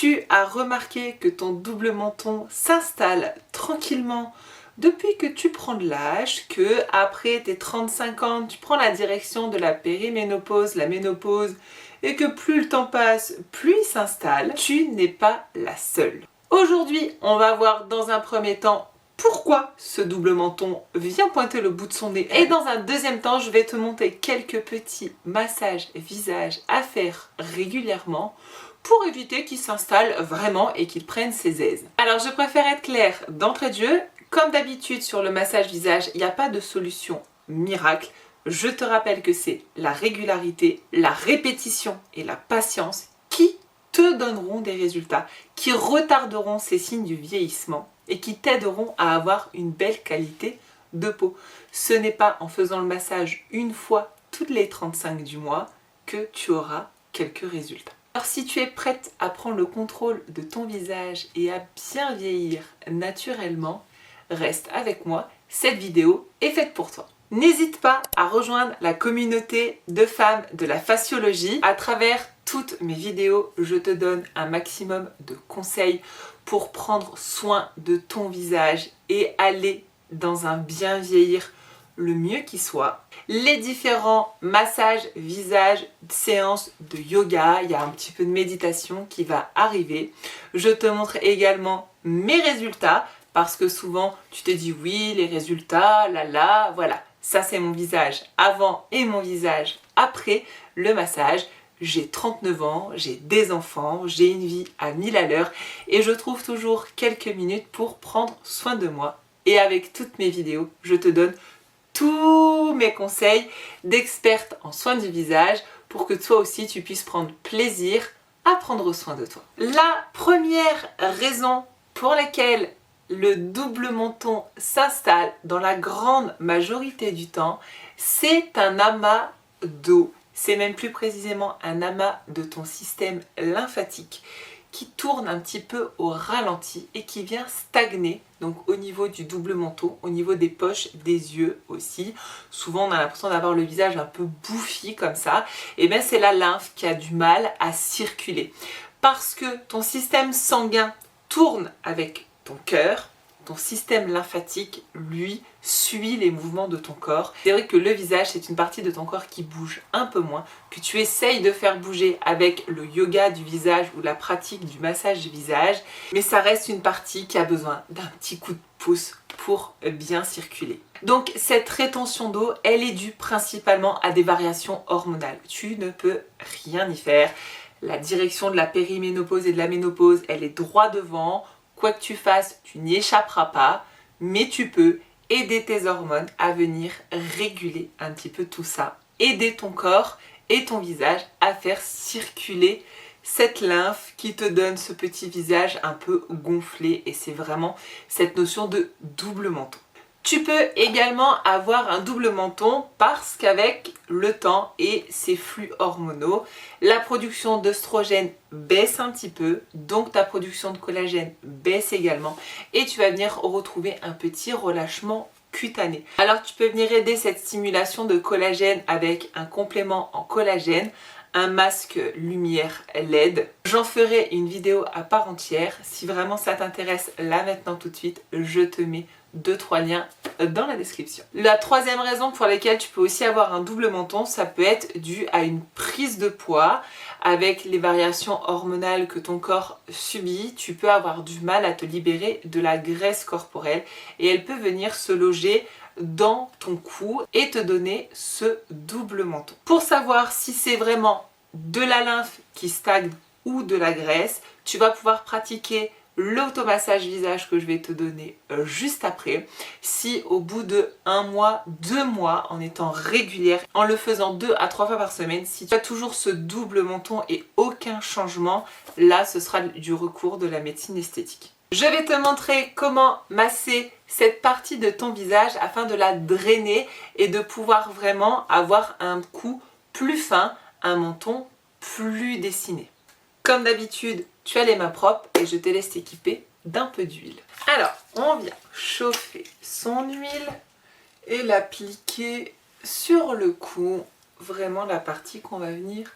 Tu as remarqué que ton double menton s'installe tranquillement depuis que tu prends de l'âge, que après tes 35 ans, tu prends la direction de la périménopause, la ménopause, et que plus le temps passe, plus il s'installe. Tu n'es pas la seule. Aujourd'hui, on va voir dans un premier temps pourquoi ce double menton vient pointer le bout de son nez. Et dans un deuxième temps, je vais te montrer quelques petits massages visage à faire régulièrement pour éviter qu'il s'installe vraiment et qu'il prenne ses aises. Alors je préfère être claire d'entrée de jeu. Comme d'habitude sur le massage visage, il n'y a pas de solution miracle. Je te rappelle que c'est la régularité, la répétition et la patience qui te donneront des résultats, qui retarderont ces signes du vieillissement et qui t'aideront à avoir une belle qualité de peau. Ce n'est pas en faisant le massage une fois toutes les 35 du mois que tu auras quelques résultats. Alors si tu es prête à prendre le contrôle de ton visage et à bien vieillir naturellement, reste avec moi, cette vidéo est faite pour toi. N'hésite pas à rejoindre la communauté de femmes de la faciologie. À travers toutes mes vidéos, je te donne un maximum de conseils pour prendre soin de ton visage et aller dans un bien vieillir le mieux qui soit. Les différents massages visage, séances de yoga, il y a un petit peu de méditation qui va arriver. Je te montre également mes résultats parce que souvent tu te dis oui, les résultats, voilà. Ça c'est mon visage avant et mon visage après le massage. J'ai 39 ans, j'ai des enfants, j'ai une vie à 1000 à l'heure et je trouve toujours quelques minutes pour prendre soin de moi. Et avec toutes mes vidéos, je te donne tous mes conseils d'experte en soins du visage pour que toi aussi tu puisses prendre plaisir à prendre soin de toi. La première raison pour laquelle le double menton s'installe dans la grande majorité du temps, c'est un amas d'eau. C'est même plus précisément un amas de ton système lymphatique qui tourne un petit peu au ralenti et qui vient stagner donc au niveau du double menton, au niveau des poches, des yeux aussi. Souvent on a l'impression d'avoir le visage un peu bouffi comme ça. Et bien c'est la lymphe qui a du mal à circuler. Parce que ton système sanguin tourne avec ton cœur, ton système lymphatique, lui, suit les mouvements de ton corps. C'est vrai que le visage, c'est une partie de ton corps qui bouge un peu moins, que tu essayes de faire bouger avec le yoga du visage ou la pratique du massage du visage, mais ça reste une partie qui a besoin d'un petit coup de pouce pour bien circuler. Donc cette rétention d'eau, elle est due principalement à des variations hormonales. Tu ne peux rien y faire. La direction de la périménopause et de la ménopause, elle est droit devant. Quoi que tu fasses, tu n'y échapperas pas, mais tu peux aider tes hormones à venir réguler un petit peu tout ça. Aider ton corps et ton visage à faire circuler cette lymphe qui te donne ce petit visage un peu gonflé et c'est vraiment cette notion de double menton. Tu peux également avoir un double menton parce qu'avec le temps et ces flux hormonaux, la production d'œstrogène baisse un petit peu, donc ta production de collagène baisse également et tu vas venir retrouver un petit relâchement cutané. Alors tu peux venir aider cette stimulation de collagène avec un complément en collagène, un masque lumière LED. J'en ferai une vidéo à part entière. Si vraiment ça t'intéresse là maintenant tout de suite, je te mets 2-3 liens dans la description. La troisième raison pour laquelle tu peux aussi avoir un double menton, ça peut être dû à une prise de poids. Avec les variations hormonales que ton corps subit, tu peux avoir du mal à te libérer de la graisse corporelle et elle peut venir se loger dans ton cou et te donner ce double menton. Pour savoir si c'est vraiment de la lymphe qui stagne ou de la graisse, tu vas pouvoir pratiquer l'automassage visage que je vais te donner juste après. Si au bout de 1 mois, 2 mois, en étant régulière, en le faisant 2 à 3 fois par semaine, si tu as toujours ce double menton et aucun changement, là ce sera du recours de la médecine esthétique. Je vais te montrer comment masser cette partie de ton visage afin de la drainer et de pouvoir vraiment avoir un cou plus fin, un menton plus dessiné. Comme d'habitude, tu as les mains propres et je te laisse t'équiper d'un peu d'huile. Alors, on vient chauffer son huile et l'appliquer sur le cou, vraiment la partie qu'on va venir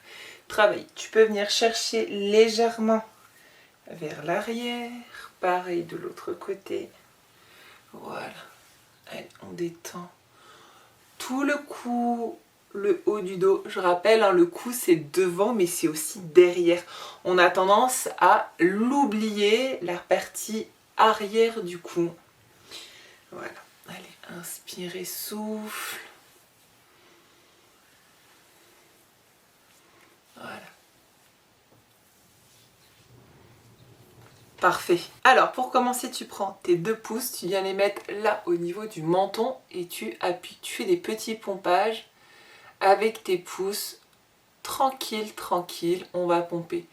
travailler. Tu peux venir chercher légèrement vers l'arrière. Pareil de l'autre côté. Voilà. Allez, on détend tout le cou, le haut du dos. Je rappelle, hein, le cou c'est devant mais c'est aussi derrière. On a tendance à l'oublier, la partie arrière du cou. Voilà. Allez, inspirez, souffle. Voilà. Parfait. Alors, pour commencer, tu prends tes 2 pouces, tu viens les mettre là au niveau du menton et tu appuies. Tu fais des petits pompages avec tes pouces. Tranquille, tranquille, on va pomper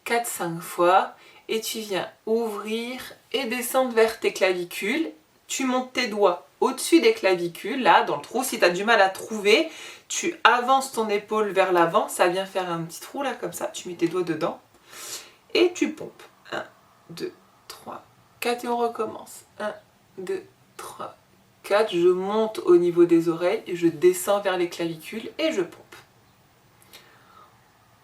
4-5 fois et tu viens ouvrir et descendre vers tes clavicules. Tu montes tes doigts au-dessus des clavicules, là, dans le trou. Si tu as du mal à trouver, tu avances ton épaule vers l'avant. Ça vient faire un petit trou, là, comme ça. Tu mets tes doigts dedans et tu pompes. 1, 2, 3, 4 et on recommence. 1, 2, 3, 4. Je monte au niveau des oreilles, je descends vers les clavicules et je pompe.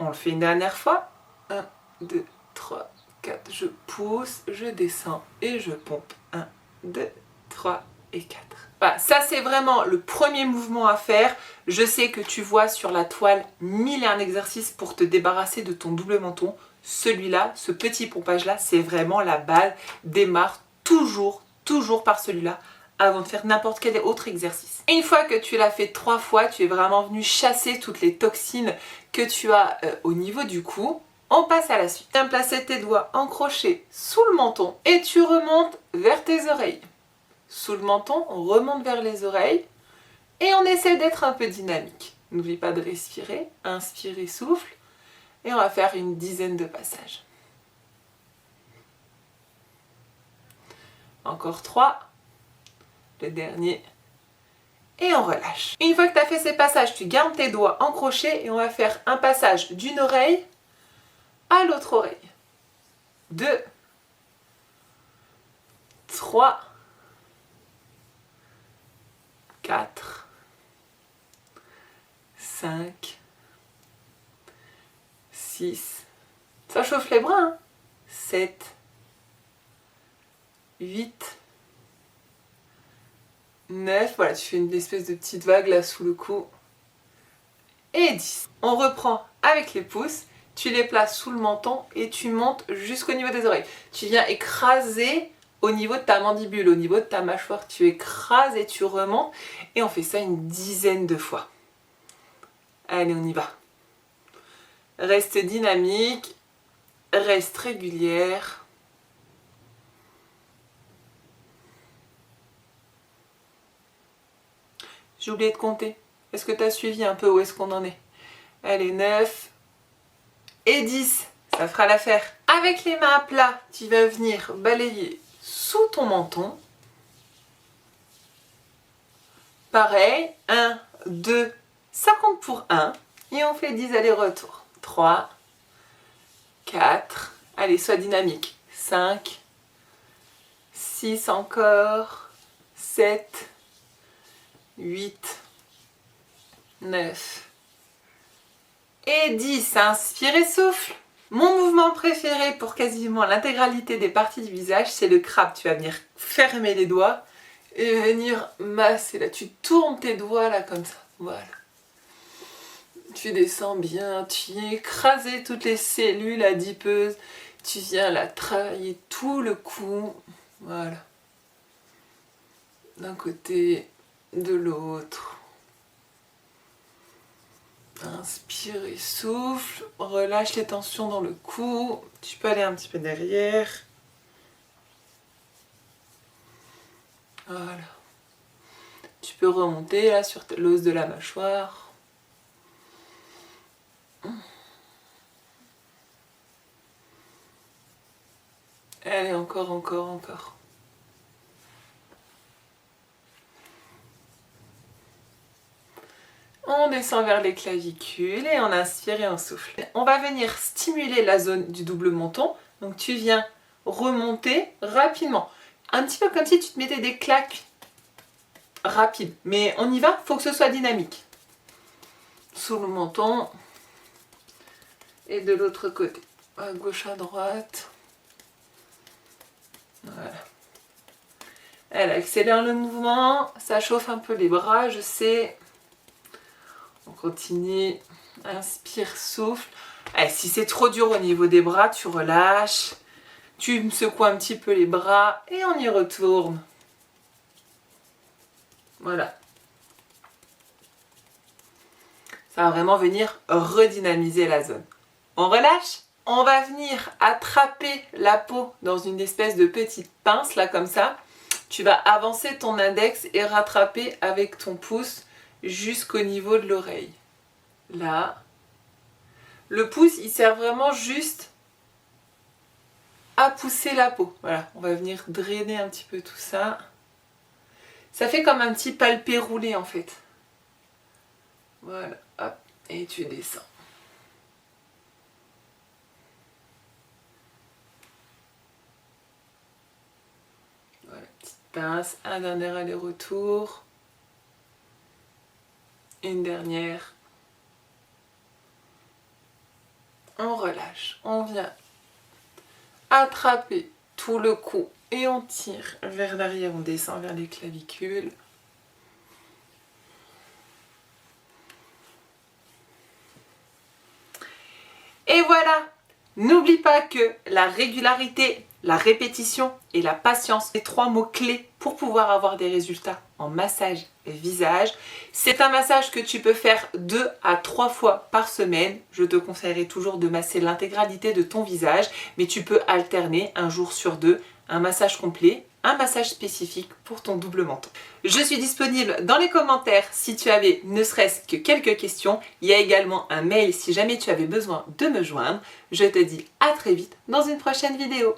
On le fait une dernière fois. 1, 2, 3, 4. Je pousse, je descends et je pompe. 1, 2, 3 et 4. Voilà, ça c'est vraiment le premier mouvement à faire. Je sais que tu vois sur la toile 1001 exercices pour te débarrasser de ton double menton. Celui-là, ce petit pompage-là, c'est vraiment la base. Démarre toujours par celui-là avant de faire n'importe quel autre exercice. Une fois que tu l'as fait 3 fois, tu es vraiment venu chasser toutes les toxines que tu as au niveau du cou. On passe à la suite. Tu viens placer tes doigts en crochet sous le menton et tu remontes vers tes oreilles. Sous le menton, on remonte vers les oreilles et on essaie d'être un peu dynamique. N'oublie pas de respirer, inspire, souffle et on va faire une dizaine de passages. Encore 3. Le dernier. Et on relâche. Une fois que tu as fait ces passages, tu gardes tes doigts en crochet et on va faire un passage d'une oreille à l'autre oreille. 2, 3, 4, 5, 6, ça chauffe les bras, hein. 7, 8, 9, voilà, tu fais une espèce de petite vague là sous le cou. Et 10. On reprend avec les pouces, tu les places sous le menton et tu montes jusqu'au niveau des oreilles. Tu viens écraser au niveau de ta mandibule, au niveau de ta mâchoire. Tu écrases et tu remontes et on fait ça une dizaine de fois. Allez, on y va. Reste dynamique, reste régulière. J'ai oublié de compter. Est-ce que tu as suivi un peu où est-ce qu'on en est? Allez, 9 et 10. Ça fera l'affaire. Avec les mains à plat, tu vas venir balayer sous ton menton. Pareil, 1, 2, ça compte pour 1. Et on fait 10 allers-retours. 3, 4, allez, sois dynamique. 5, 6 encore, 7, 8, 9 et 10. Inspire et souffle. Mon mouvement préféré pour quasiment l'intégralité des parties du visage, c'est le crabe. Tu vas venir fermer les doigts et venir masser. Là, tu tournes tes doigts là comme ça. Voilà. Tu descends bien, tu viens écraser toutes les cellules adipeuses. Tu viens là travailler tout le cou. Voilà. D'un côté, de l'autre. Inspire et souffle, relâche les tensions dans le cou, tu peux aller un petit peu derrière. Voilà. Tu peux remonter là sur l'os de la mâchoire. Allez, encore, encore, encore. On descend vers les clavicules et on inspire et on souffle. On va venir stimuler la zone du double menton. Donc tu viens remonter rapidement. Un petit peu comme si tu te mettais des claques rapides. Mais on y va, il faut que ce soit dynamique. Sous le menton et de l'autre côté. À gauche, à droite. Voilà. Elle accélère le mouvement, ça chauffe un peu les bras, je sais. On continue. Inspire, souffle. Allez, si c'est trop dur au niveau des bras, tu relâches. Tu me secoues un petit peu les bras et on y retourne. Voilà. Ça va vraiment venir redynamiser la zone. On relâche. On va venir attraper la peau dans une espèce de petite pince, là comme ça. Tu vas avancer ton index et rattraper avec ton pouce jusqu'au niveau de l'oreille. Là. Le pouce, il sert vraiment juste à pousser la peau. Voilà, on va venir drainer un petit peu tout ça. Ça fait comme un petit palpé roulé en fait. Voilà, hop, et tu descends. Voilà, petite pince, un dernier aller-retour. Une dernière. On relâche, on vient attraper tout le cou et on tire vers l'arrière, on descend vers les clavicules. Et voilà! N'oublie pas que la régularité, la répétition et la patience, les 3 mots clés pour pouvoir avoir des résultats en massage visage. C'est un massage que tu peux faire 2 à 3 fois par semaine. Je te conseillerais toujours de masser l'intégralité de ton visage, mais tu peux alterner un jour sur 2, un massage complet, un massage spécifique pour ton double menton. Je suis disponible dans les commentaires si tu avais ne serait-ce que quelques questions. Il y a également un mail si jamais tu avais besoin de me joindre. Je te dis à très vite dans une prochaine vidéo.